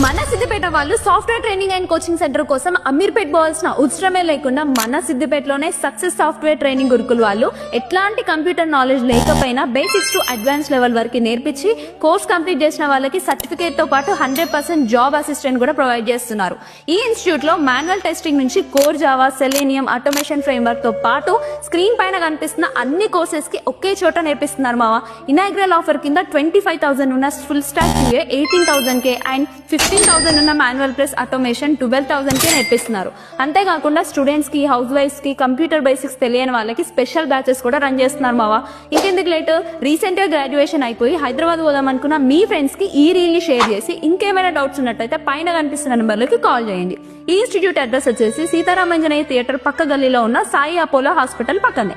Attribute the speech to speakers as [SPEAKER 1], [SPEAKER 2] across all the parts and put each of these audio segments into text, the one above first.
[SPEAKER 1] మన సిద్దిపేట వాళ్ళు software training and coaching centre కోసం అమీర్పేట్ పోవాల్సిన అవసరమే లేకుండా మన సిద్దిపేటలోనే సక్సెస్ సాఫ్ట్వేర్ ట్రైనింగ్ గురుకుల్ వాళ్ళు ఎట్లాంటి కంప్యూటర్ నాలెడ్జ్ లేకపోయినా బేసిక్స్ టు అడ్వాన్స్ లెవెల్ వరకు నేర్పించి కోర్స్ కంప్లీట్ చేసిన వాళ్ళకి సర్టిఫికేట్ తో పాటు 100% జాబ్ అసిస్టెంట్ కూడా ప్రొవైడ్ చేస్తున్నారు. ఈ ఇన్స్టిట్యూట్ లో మాన్యువల్ టెస్టింగ్ నుంచి core Java, selenium, automation framework తో పాటు స్క్రీన్ పైన కనిపిస్తున్న అన్ని కోర్సెస్ కి ఒకే చోట నేర్పిస్తున్నారు మావా. ఇనాగ్రల్ ఆఫర్ కింద 25,000 ఉన్న ఫుల్ స్టాక్ QA 18,000 అండ్ 15,000 ఉన్న మాన్యువల్ ప్లస్ ఆటోమేషన్ 12,000 నేర్పిస్తున్నారు. అంతేకాకుండా స్టూడెంట్స్ కి, హౌస్ వైఫ్స్ కి కంప్యూటర్ బేసిక్స్ తెలియని వాళ్ళకి స్పెషల్ బ్యాచెస్ కూడా రన్ చేస్తున్నారు మావా. ఇంకెందుకు లేట్, రీసెంట్ గా గ్రాడ్యుయేషన్ అయిపోయి హైదరాబాద్ పోదాం అనుకున్న మీ ఫ్రెండ్స్ కి ఈ రీల్ ని షేర్ చేసి ఇంకేమైనా డౌట్స్ ఉన్నట్టయితే పైన కనిపిస్తున్న నెంబర్లకి కాల్ చేయండి. ఈ ఇన్స్టిట్యూట్ అడ్రస్ వచ్చేసి సీతారామంజనేయ థియేటర్ పక్క గల్లీలో ఉన్న సాయి అపోలో హాస్పిటల్ పక్కనే.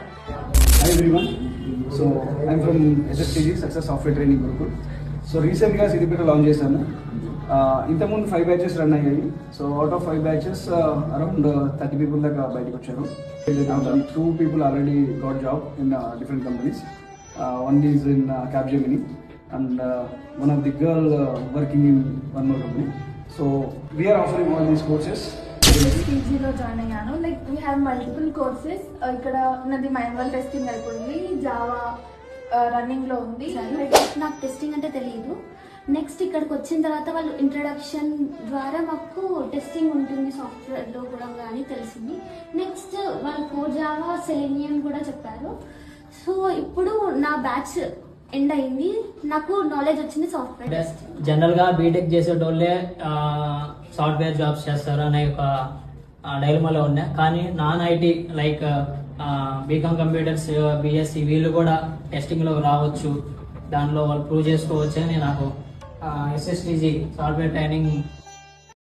[SPEAKER 2] Hi everyone. So I'm from SSTG Success Software Training Gurukul. So recently Siddipet launch చేశాను. ఇంతకుముందు 5 బ్యాచెస్ రన్ అయ్యాయి. So out of 5 batches around 30 people దాకా బయటకు వచ్చారు. 2 people already got job in different companies. One is in Capgemini and one of the girl working in one more company. So we are offering all these courses.
[SPEAKER 3] పీజీలో join అయ్యాను. Like we have multiple courses. ఇక్కడ ఉన్నది manual testing అయిపోయింది, Java running లో ఉంది.
[SPEAKER 4] నాకు testing అంటే తెలియదు. నెక్స్ట్ ఇక్కడికి వచ్చిన తర్వాత వాళ్ళు ఇంట్రడక్షన్ ద్వారా మాకు టెస్టింగ్ ఉంటుంది సాఫ్ట్వేర్ లో కూడా అని తెలిసింది. నెక్స్ట్ వాళ్ళు కోర్ జావా, సెలేనియం కూడా చెప్పారు. సో ఇప్పుడు నా బ్యాచ్ ఎండ్ అయింది, నాకు నాలెడ్జ్ వచ్చింది సాఫ్ట్వేర్.
[SPEAKER 5] జనరల్ గా బీటెక్ చేసేటోళ్ళే సాఫ్ట్వేర్ జాబ్స్ చేస్తారు అనే ఒక డైలమాలో ఉన్నాయి. కానీ non IT like BCom computers, BSc వీళ్ళు కూడా టెస్టింగ్ లో రావచ్చు, దానిలో వాళ్ళు ప్రూవ్ చేసుకోవచ్చు అని నాకు SSTG సాఫ్ట్వేర్ ట్రైనింగ్